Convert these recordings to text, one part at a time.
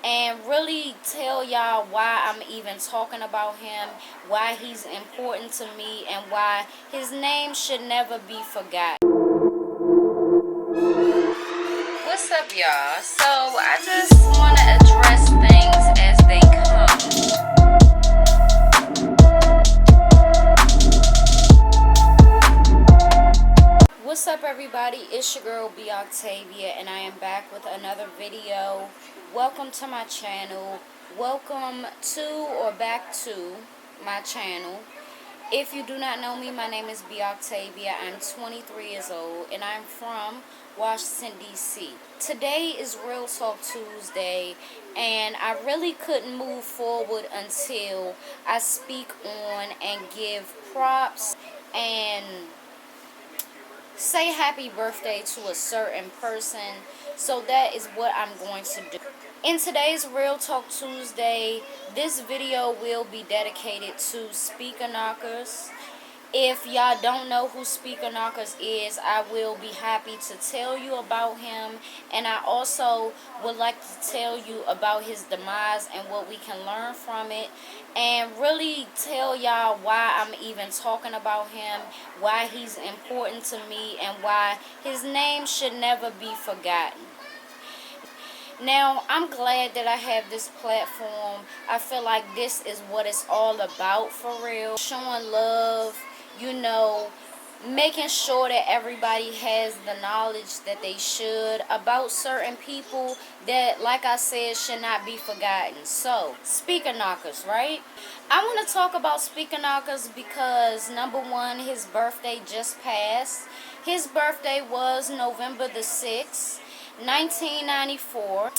and really tell y'all why I'm even talking about him, why he's important to me, and why his name should never be forgotten. What's up, y'all? So I just want to address things as they come. What's up, everybody? It's your girl B Octavia, and I am back with another video. Welcome to my channel. Welcome to or back to my channel. If you do not know me, my name is B Octavia. I'm 23 years old, and I'm from Washington, D.C. Today is Real Talk Tuesday, and I really couldn't move forward until I speak on and give props and say happy birthday to a certain person. So that is what I'm going to do. In today's Real Talk Tuesday, this video will be dedicated to Speaker Knockerz. If y'all don't know who Speaker Knockerz is, I will be happy to tell you about him. And I also would like to tell you about his demise and what we can learn from it. And really tell y'all why I'm even talking about him, why he's important to me, and why his name should never be forgotten. Now, I'm glad that I have this platform. I feel like this is what it's all about for real. Showing love, making sure that everybody has the knowledge that they should about certain people that, like I said, should not be forgotten. So, Speaker Knockerz, right? I want to talk about Speaker Knockerz because, number one, his birthday just passed. His birthday was November the 6th. 1994.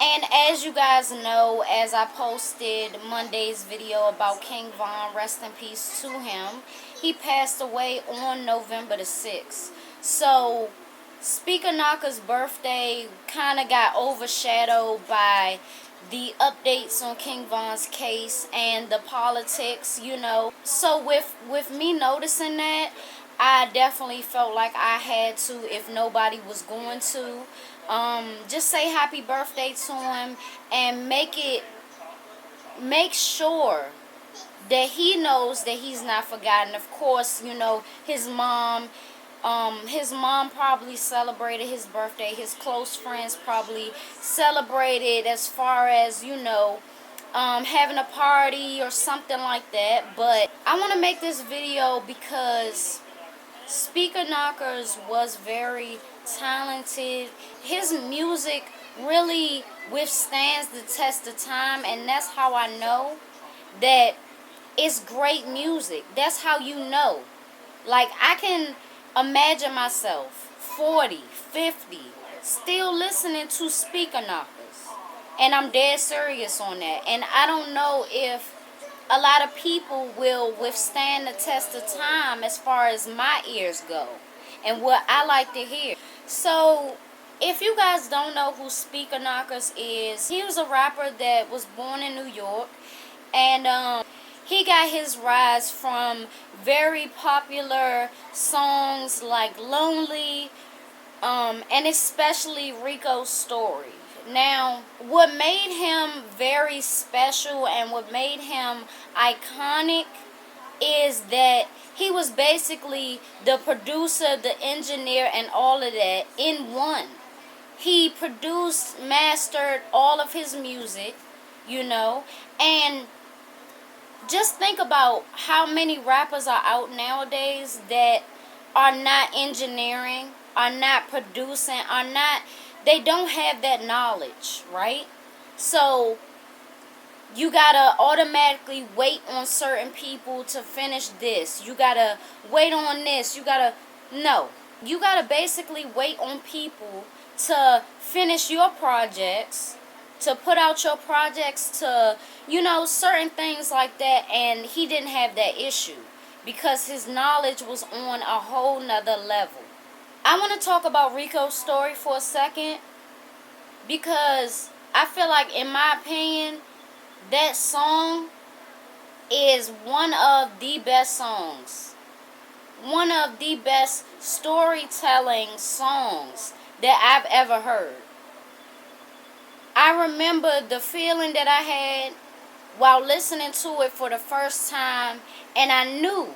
And as you guys know, as I posted Monday's video about King Von, rest in peace to him, he passed away on November the 6th. So Speaker Knockerz' birthday kind of got overshadowed by the updates on King Von's case and the politics, So with me noticing that, I definitely felt like I had to, if nobody was going to, just say happy birthday to him and make sure that he knows that he's not forgotten. Of course, his mom probably celebrated his birthday. His close friends probably celebrated as far as, having a party or something like that. But I want to make this video because Speaker Knockerz was very talented. His music really withstands the test of time, and that's how I know that it's great music. That's how you know. Like, I can imagine myself 40, 50, still listening to Speaker Knockerz. And I'm dead serious on that. And I don't know if a lot of people will withstand the test of time as far as my ears go and what I like to hear. So, if you guys don't know who Speaker Knockerz is, he was a rapper that was born in New York, and he got his rise from very popular songs like Lonely, and especially Rico's Story. Now, what made him very special and what made him iconic is that he was basically the producer, the engineer, and all of that in one. He produced, mastered all of his music, and just think about how many rappers are out nowadays that are not engineering, are not producing, they don't have that knowledge, right? So you gotta automatically wait on certain people to finish this. You gotta wait on this. You gotta basically wait on people to finish your projects, to put out your projects, to, certain things like that. And he didn't have that issue because his knowledge was on a whole nother level. I want to talk about Rico's Story for a second because I feel like, in my opinion, that song is one of the best songs. One of the best storytelling songs that I've ever heard. I remember the feeling that I had while listening to it for the first time, and I knew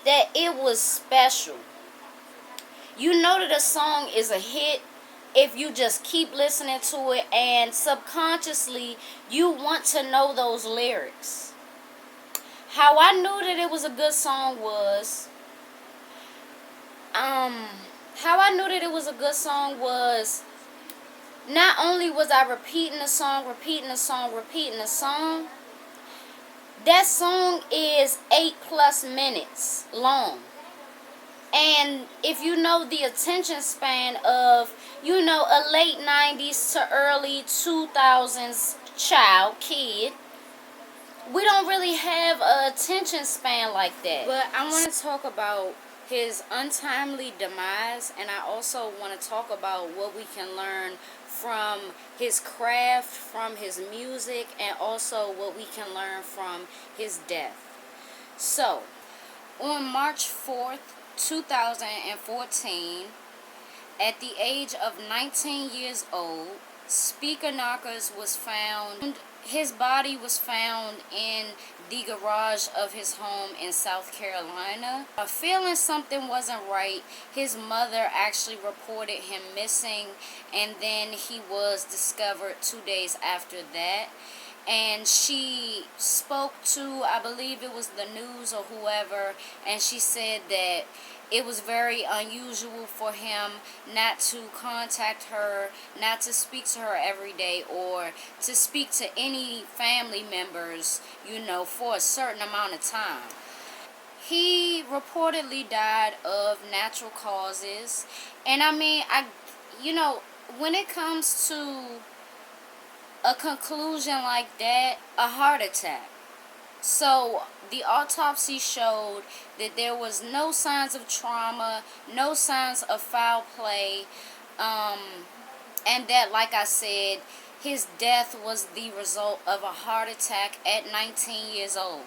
that it was special. You know that a song is a hit if you just keep listening to it, and subconsciously you want to know those lyrics. How I knew that it was a good song was, um, how I knew that it was a good song was, not only was I repeating the song, that song is 8+ minutes long. And if you know the attention span of, a late 90s to early 2000s kid, we don't really have a attention span like that. But I want to talk about his untimely demise, and I also want to talk about what we can learn from his craft, from his music, and also what we can learn from his death. So, on March 4th, 2014, at the age of 19 years old, Speaker Knockerz was found. His body was found in the garage of his home in South Carolina. Feeling something wasn't right, his mother actually reported him missing, and then he was discovered 2 days after that. And she spoke to, I believe it was the news or whoever, and she said that it was very unusual for him not to contact her, not to speak to her every day, or to speak to any family members, for a certain amount of time. He reportedly died of natural causes. And I mean, when it comes to a conclusion like that, a heart attack. So the autopsy showed that there was no signs of trauma, no signs of foul play, and that, like I said, his death was the result of a heart attack at 19 years old.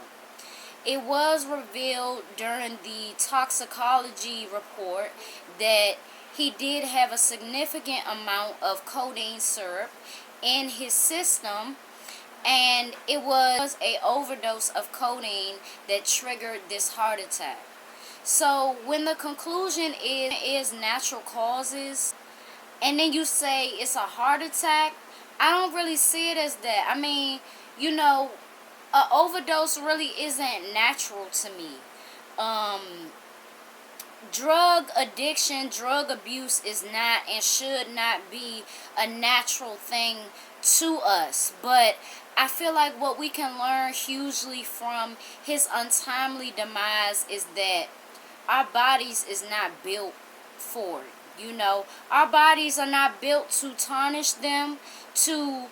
It was revealed during the toxicology report that he did have a significant amount of codeine syrup in his system, and it was a overdose of codeine that triggered this heart attack. So when the conclusion is natural causes, and then you say it's a heart attack, I don't really see it as that. I mean, a overdose really isn't natural to me. Drug addiction, drug abuse is not and should not be a natural thing to us. But I feel like what we can learn hugely from his untimely demise is that our bodies is not built for it. Our bodies are not built to tarnish them, to,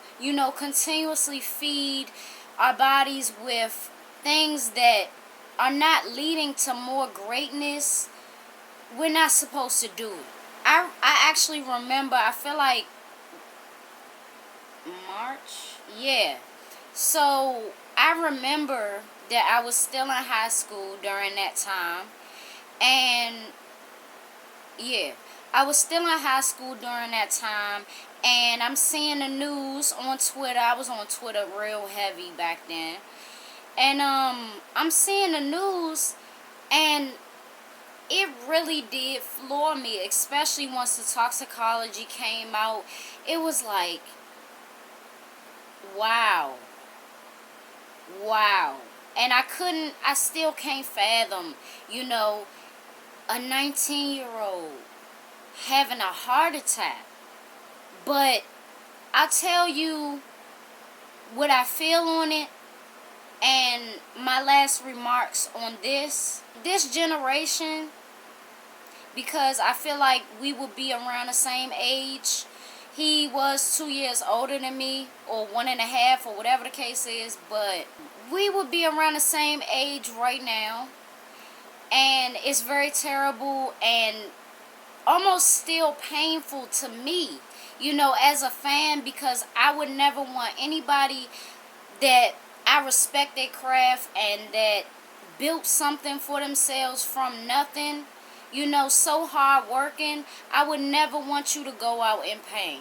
continuously feed our bodies with things that are not leading to more greatness. We're not supposed to do it. I actually remember, I feel like March? Yeah. So I remember that I was still in high school during that time. And yeah, I was still in high school during that time. And I'm seeing the news on Twitter. I was on Twitter real heavy back then. And I'm seeing the news, and it really did floor me, especially once the toxicology came out. It was like, wow. And I still can't fathom, a 19-year-old having a heart attack. But I'll tell you what I feel on it, and my last remarks on this generation, because I feel like we would be around the same age. He was 2 years older than me, or 1.5, or whatever the case is, but we would be around the same age right now. And it's very terrible and almost still painful to me, as a fan, because I would never want anybody that I respect their craft and that built something for themselves from nothing, so hard working. I would never want you to go out in pain.